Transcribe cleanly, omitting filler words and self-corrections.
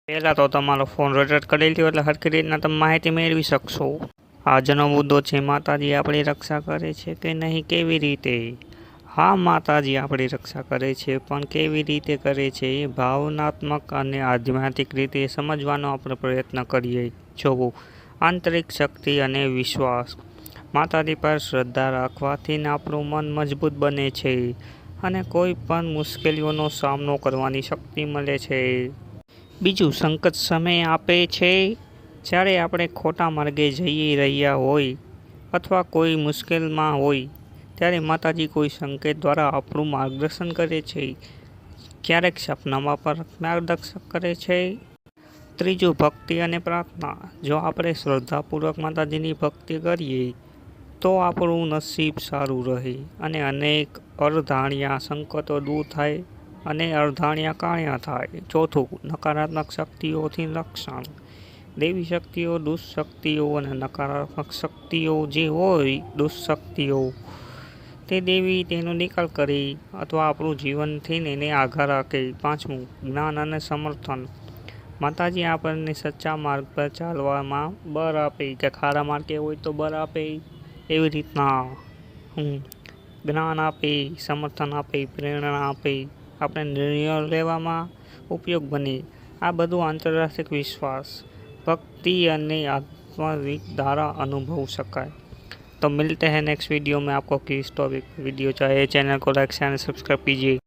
પહેલાં તો તમારો ફોન રોટેટ કરી લ્યો એટલે સરખી રીતના તમે માહિતી મેળવી શકશો. આજનો મુદ્દો છે માતાજી આપણી રક્ષા કરે છે કે નહીં, કેવી રીતે? હા, માતાજી આપણી રક્ષા કરે છે, પણ કેવી રીતે કરે છે એ ભાવનાત્મક અને આધ્યાત્મિક રીતે સમજવાનો આપણે પ્રયત્ન કરીએ. જોવો, આંતરિક શક્તિ અને વિશ્વાસ. માતાજી પર શ્રદ્ધા રાખવાથી આપણું મન મજબૂત બને છે અને કોઈ પણ મુશ્કેલીઓનો સામનો કરવાની શક્તિ મળે છે. બીજું, સંકટ સમય આપે છે. જ્યારે આપણે ખોટા માર્ગે જઈ રહ્યા હોય અથવા કોઈ મુશ્કેલીમાં હોય ત્યારે માતાજી કોઈ સંકેત દ્વારા આપણું માર્ગદર્શન કરે છે. ક્યારેક સપનામાં પણ માર્ગદર્શન કરે છે. ત્રીજું, ભક્તિ અને પ્રાર્થના. જો આપણે શ્રદ્ધાપૂર્વક માતાજીની ભક્તિ કરીએ તો આપણું નસીબ સારું રહે અને અનેક અણધાર્યા સંકટો દૂર થાય અને અણધાર્યા કાર્ય થાય. ચોથું, નકારાત્મક શક્તિઓથી રક્ષણ. દેવી શક્તિઓ, દુષ્શક્તિઓ અને નકારાત્મક શક્તિઓ જે હોય, દુષ્શક્તિઓ, તે દેવી તેનો નિકાલ કરી અથવા આપણું જીવનથી એને આઘાત રાખે. પાંચમું, જ્ઞાન અને સમર્થન. માતાજી આપણને સચ્ચા માર્ગ પર ચાલવામાં બળ આપે, કે ખારા માર્ગે હોય તો બળ આપે, એવી રીતના જ્ઞાન આપે, સમર્થન આપે, પ્રેરણા આપે, આપણે નિર્ણયો લેવામાં ઉપયોગ બને. આ બધું આંતરરાષ્ટ્રીય વિશ્વાસ, भक्ति અને आत्मिक द्वारा अनुभव सकाय। तो मिलते हैं नेक्स्ट वीडियो में। आपको किस टॉपिक वीडियो चाहिए, चैनल को लाइक शेयर सब्सक्राइब कीजिए।